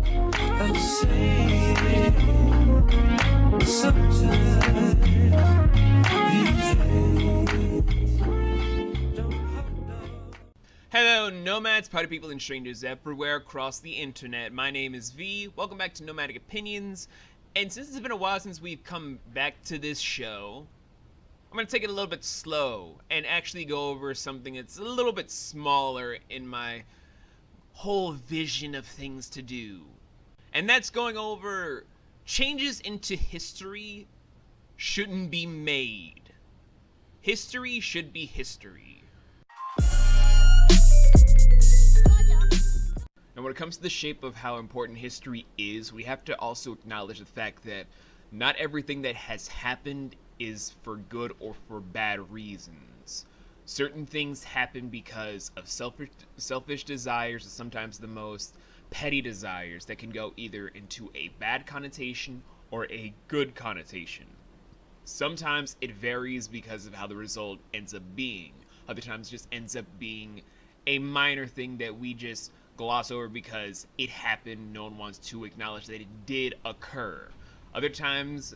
I'll say it sometime these days. Hello, nomads, party people, and strangers everywhere across the internet. My name is V. Welcome back to Nomadic Opinions. And since it's been a while since we've come back to this show, I'm going to take it a little bit slow and actually go over something that's a little bit smaller in my whole vision of things to do. And that's going over changes into history shouldn't be made. History should be history. And when it comes to the shape of how important history is, we have to also acknowledge the fact that not everything that has happened is for good or for bad reasons. Certain things happen because of selfish desires, or sometimes the most petty desires that can go either into a bad connotation or a good connotation. Sometimes it varies because of how the result ends up being. Other times it just ends up being a minor thing that we just gloss over because it happened. No one wants to acknowledge that it did occur. Other times,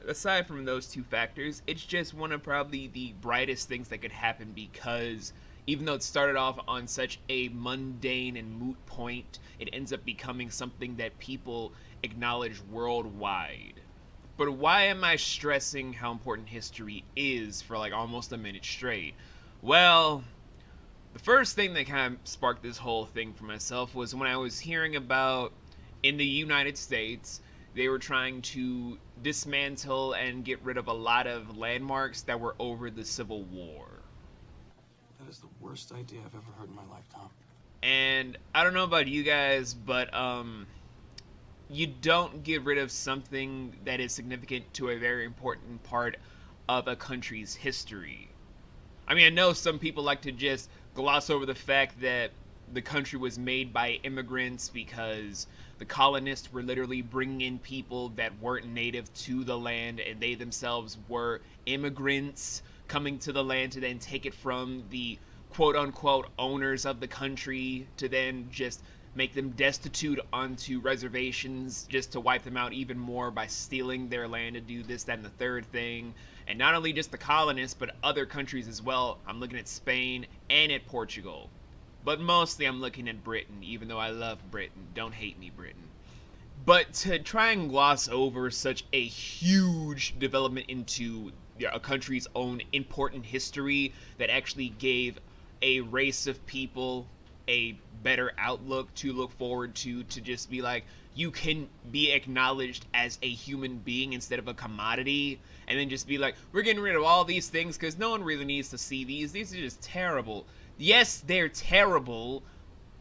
aside from those two factors, it's just one of probably the brightest things that could happen because even though it started off on such a mundane and moot point, it ends up becoming something that people acknowledge worldwide. But why am I stressing how important history is for like almost a minute straight? Well, the first thing that kind of sparked this whole thing for myself was when I was hearing about in the United States, they were trying to dismantle and get rid of a lot of landmarks that were over the Civil War. That is the worst idea I've ever heard in my life, Tom. And I don't know about you guys, but you don't get rid of something that is significant to a very important part of a country's history. I mean, I know some people like to just gloss over the fact that the country was made by immigrants because the colonists were literally bringing in people that weren't native to the land, and they themselves were immigrants coming to the land to then take it from the quote-unquote owners of the country to then just make them destitute onto reservations just to wipe them out even more by stealing their land to do this, that, and the third thing. And not only just the colonists, but other countries as well. I'm looking at Spain and at Portugal. But mostly I'm looking at Britain, even though I love Britain. Don't hate me, Britain. But to try and gloss over such a huge development into a country's own important history that actually gave a race of people a better outlook to look forward to just be like, you can be acknowledged as a human being instead of a commodity, and then just be like, we're getting rid of all these things because no one really needs to see these are just terrible. Yes, they're terrible.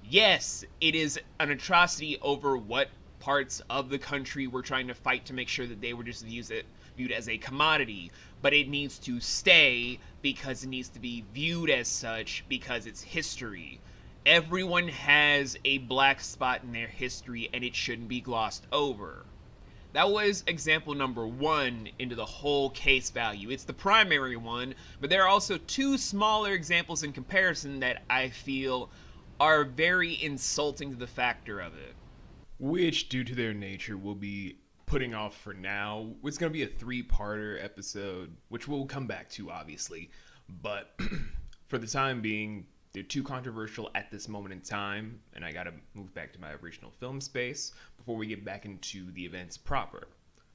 Yes, it is an atrocity over what parts of the country we're trying to fight to make sure that they were just viewed as a commodity. But it needs to stay because it needs to be viewed as such because it's history. Everyone has a black spot in their history and it shouldn't be glossed over. That was example number one into the whole case value. It's the primary one, but there are also two smaller examples in comparison that I feel are very insulting to the factor of it. Which, due to their nature, we'll be putting off for now. It's going to be a 3-parter episode, which we'll come back to, obviously. But for the time being, they're too controversial at this moment in time, and I gotta move back to my original film space before we get back into the events proper.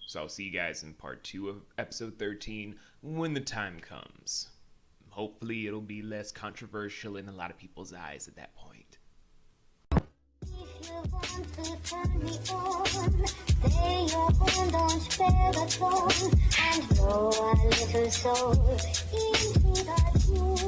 So I'll see you guys in part 2 of episode 13 when the time comes. Hopefully it'll be less controversial in a lot of people's eyes at that point. If you want to turn me on, say your own, don't spare the tone, and blow a little soul into the tune.